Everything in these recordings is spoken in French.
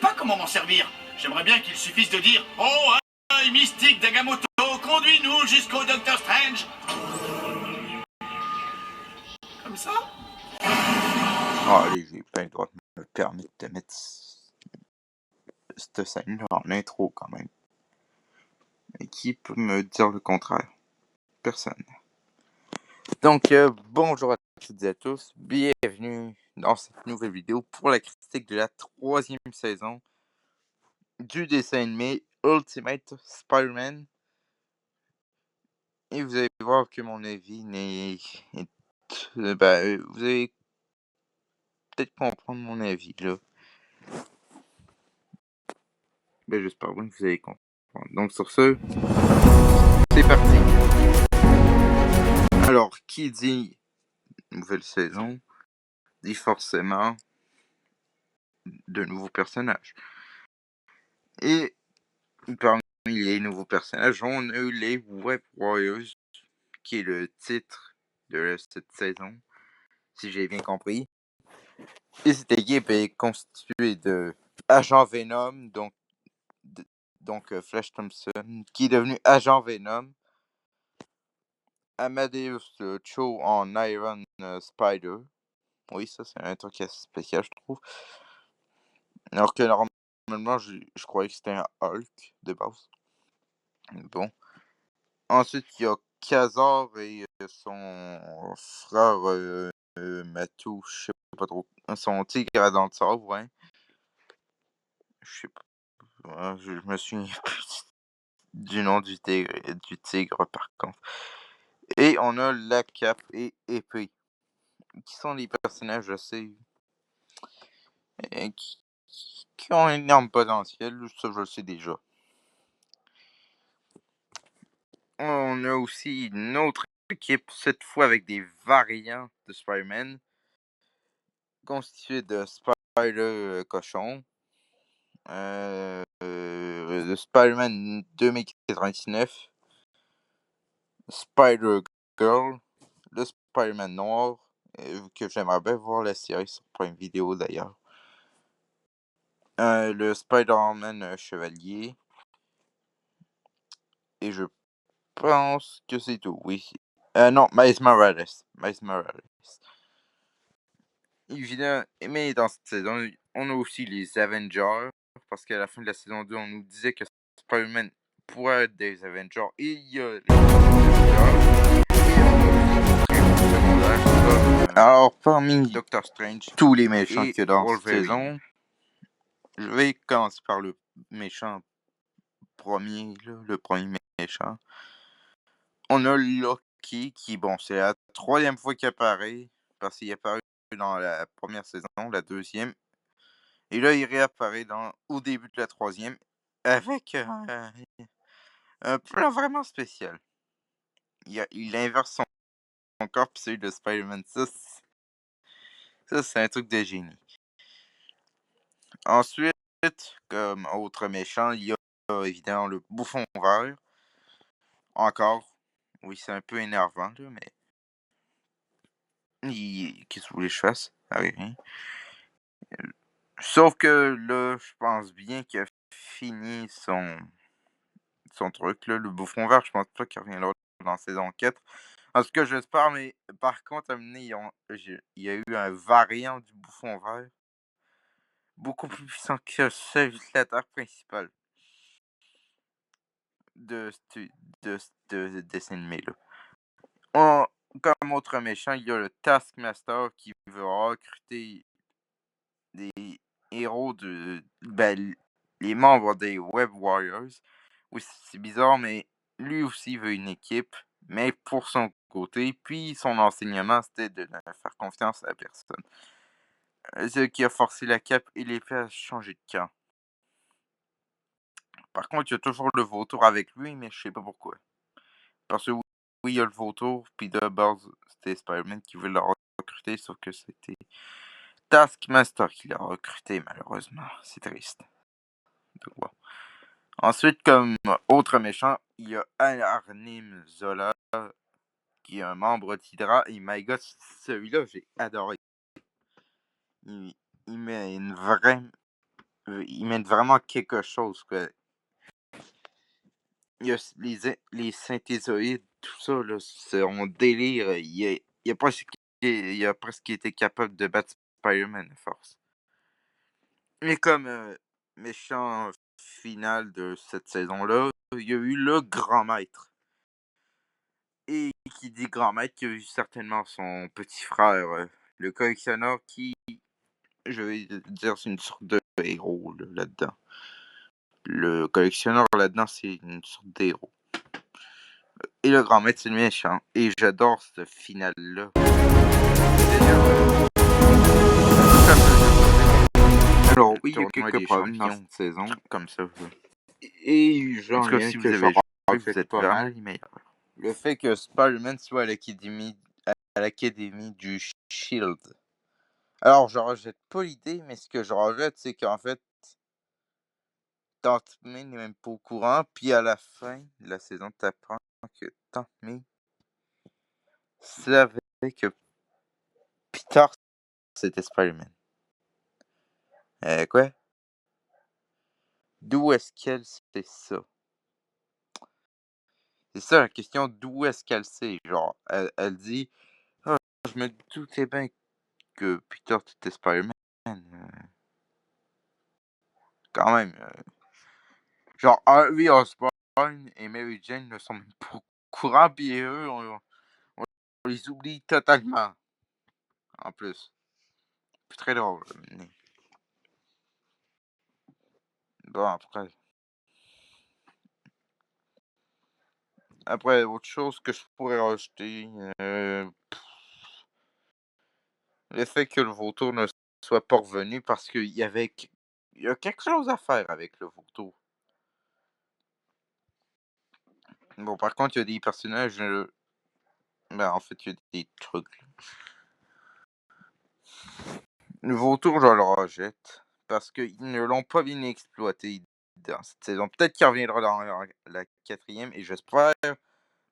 pas comment m'en servir. J'aimerais bien qu'il suffise de dire « Oh, œil mystique d'Agamotto, conduis-nous jusqu'au Docteur Strange !» Comme ça? Ah, allez, j'ai pas le droit de me permettre de mettre cette scène-là en intro quand même. Et qui peut me dire le contraire? Personne. Donc, bonjour à toutes et à tous. Bienvenue dans cette nouvelle vidéo pour la critique de la 3e saison du dessin animé Ultimate Spider-Man. Et vous allez voir que mon avis vous allez peut-être comprendre mon avis, là. J'espère bien que vous allez comprendre. Donc, sur ce, c'est parti. Alors, qui dit nouvelle saison, dit forcément de nouveaux personnages. Et parmi les nouveaux personnages, on a eu les Web Warriors, qui est le titre de cette saison, si j'ai bien compris. Et cette équipe est constituée de Agent Venom, donc Flash Thompson, qui est devenu Agent Venom, Amadeus Cho en Iron Spider. Oui, ça c'est un truc assez spécial, je trouve. Alors que normalement, je croyais que c'était un Hulk de base. Bon. Ensuite, il y a Khazar et son frère Matou, je sais pas trop. Son tigre à dents de sabre, ouais. Je sais pas. Je me souviens plus du nom du tigre, par contre. Et on a la cape et épée, qui sont des personnages assez. Qui ont un énorme potentiel, ça je le sais déjà. On a aussi une autre équipe, cette fois avec des variants de Spider-Man, constituée de Spider-Cochon, de Spider-Man 2099, Spider-Girl, le Spider-Man noir, que j'aimerais bien voir la série sur Prime Video d'ailleurs, le Spider-Man chevalier, et je pense que c'est tout, oui. Non, Miles Morales. Évidemment, mais dans cette saison, on a aussi les Avengers, parce qu'à la fin de la saison 2, on nous disait que Spider-Man pourrait être des Avengers, et il y a les Avengers. Alors, parmi Doctor Strange, tous les méchants qu'il y a dans cette saison, je vais commencer par le méchant premier, là, le premier méchant. On a Loki, qui, bon, c'est la 3e fois qu'il apparaît, parce qu'il apparaît dans la première saison, la 2e. Et là, il réapparaît au début de la 3e avec un plan vraiment spécial. Il inverse son corps, puis celui de Spider-Man. Ça, c'est un truc de génie. Ensuite, comme autre méchant, il y a évidemment le Bouffon Vert. Encore. Oui, c'est un peu énervant, là, mais. Qu'est-ce que vous voulez que je fasse? Ah, rien. Sauf que là, je pense bien qu'il a fini son truc, là. Le Bouffon Vert, je pense pas qu'il reviendra dans saison 4. En tout cas, j'espère, mais par contre, à un moment donné, il y a eu un variant du Bouffon Vert. Beaucoup plus puissant que celui de la Terre principale. De ce dessin animé-là. Comme autre méchant, il y a le Taskmaster qui veut recruter des héros les membres des Web Warriors. Oui, c'est bizarre, mais lui aussi veut une équipe, mais pour son côté. Puis son enseignement, c'était de ne faire confiance à la personne. Ce qui a forcé la cape et l'épée à changer de camp. Par contre, il y a toujours le vautour avec lui, mais je sais pas pourquoi. Parce que oui, il y a le vautour, puis de base, c'était Spider-Man qui voulait le recruter, sauf que c'était Taskmaster qui l'a recruté, malheureusement. C'est triste. Donc, bon. Ensuite, comme autre méchant, il y a Arnim Zola, qui est un membre d'Hydra, et my god, celui-là, j'ai adoré. Il met une vraie ils mettent vraiment quelque chose. Il y a les synthézoïdes, tout ça, là, c'est on délire. Il y a presque été capable de battre Spider-Man à force. Mais comme méchant final de cette saison-là, il y a eu le grand maître. Et qui dit grand maître, il y a eu certainement son petit frère, le collectionneur qui, je vais dire, c'est une sorte de héros là-dedans. Le collectionneur là-dedans, c'est une sorte d'héros. Et le grand maître, c'est le méchant. Et j'adore ce final-là. Alors, oui, il y a quelques problèmes dans cette saison, comme ça. Et j'en ai un si que j'aurais vous êtes vraiment les meilleurs. Le fait que Spider-Man soit à l'académie du Shield. Alors, je rejette pas l'idée, mais ce que je rejette, c'est qu'en fait, Tante May n'est même pas au courant, puis à la fin de la saison, t'apprends que Tante May savait que Peter, c'était Spider-Man. Quoi? D'où est-ce qu'elle sait ça? C'est ça la question, d'où est-ce qu'elle sait? Genre, elle dit, ah, je me doutais bien que Peter, c'était Spider-Man. Quand même. Genre, Harvey Osborn et Mary Jane ne sont même pas au courant, puis eux, on les oublie totalement. En plus. C'est très drôle. Bon, après, autre chose que je pourrais rajouter, le fait que le vautour ne soit pas revenu parce qu'il y a quelque chose à faire avec le vautour. Bon, par contre, il y a des personnages. Ben, en fait, il y a des trucs. Le vautour, je le rejette parce qu'ils ne l'ont pas bien exploité dans cette saison. Peut-être qu'il reviendra dans la quatrième et j'espère.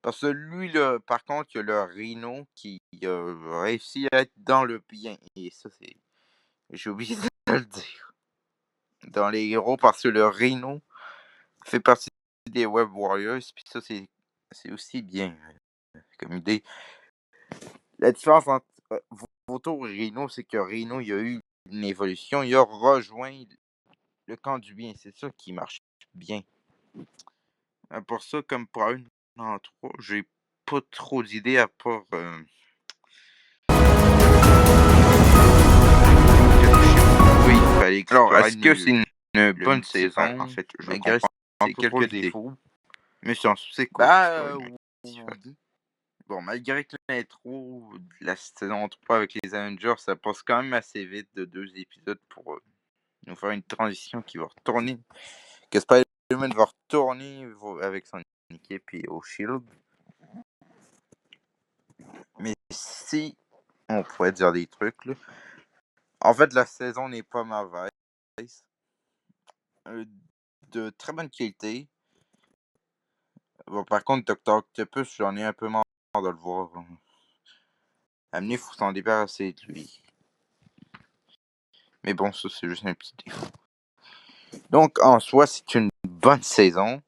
Parce que lui, là, par contre, il y a le Rhino qui a réussi à être dans le bien. Et ça, c'est. J'ai oublié de le dire. Dans les héros, parce que le Rhino fait partie des Web Warriors. Puis ça, c'est aussi bien comme idée. La différence entre Vautour et Rhino, c'est que Rhino, il a eu une évolution. Il a rejoint le camp du bien. C'est ça qui marche bien. Pour ça, comme pour une en trois, j'ai pas trop d'idées à part. Oui, il fallait explorer. Alors, est-ce que c'est une bonne saison? En fait, je malgré c'est quelques défauts. Mais c'est cool. Oui. Bon, malgré que l'intro de la saison 3 avec les Avengers, ça passe quand même assez vite de 2 épisodes pour nous faire une transition qui va retourner. Que Spider-Man va retourner avec son équipe et au Shield. Mais si on pourrait dire des trucs, là. En fait, la saison n'est pas mauvaise. De très bonne qualité. Bon, par contre, Dr. Octopus, j'en ai un peu marre de le voir. Amener, faut s'en débarrasser de lui. Mais bon, ça, c'est juste un petit défaut. Donc, en soi, c'est une bonne saison.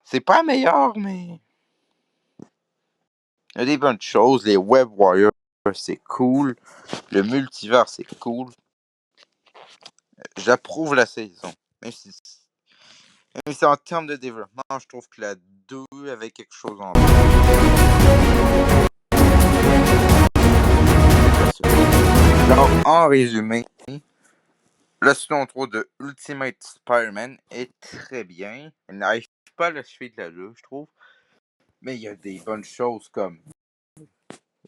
C'est pas meilleur, mais. Il y a des bonnes choses. Les Web Warriors, c'est cool. Le multivers, c'est cool. J'approuve la saison. Même si en termes de développement, je trouve que la 2 avait quelque chose en plus. Alors, en résumé, la saison 3 de Ultimate Spider-Man est très bien. Elle n'arrive pas à l'achever de la 2, je trouve. Mais il y a des bonnes choses comme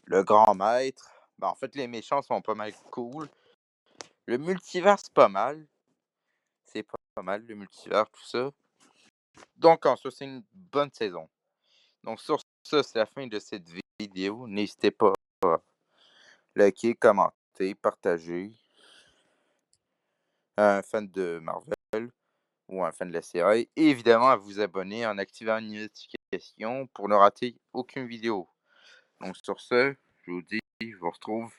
le grand maître. Ben, en fait, les méchants sont pas mal cool. Le multivers, c'est pas mal. C'est pas mal, le multivers, tout ça. Donc, en soi, c'est une bonne saison. Donc, sur ça, c'est la fin de cette vidéo. N'hésitez pas à liker, commenter, partager. Un fan de Marvel ou un fan de la série. Et évidemment, à vous abonner en activant une notification pour ne rater aucune vidéo. Donc, sur ce, je vous dis, je vous retrouve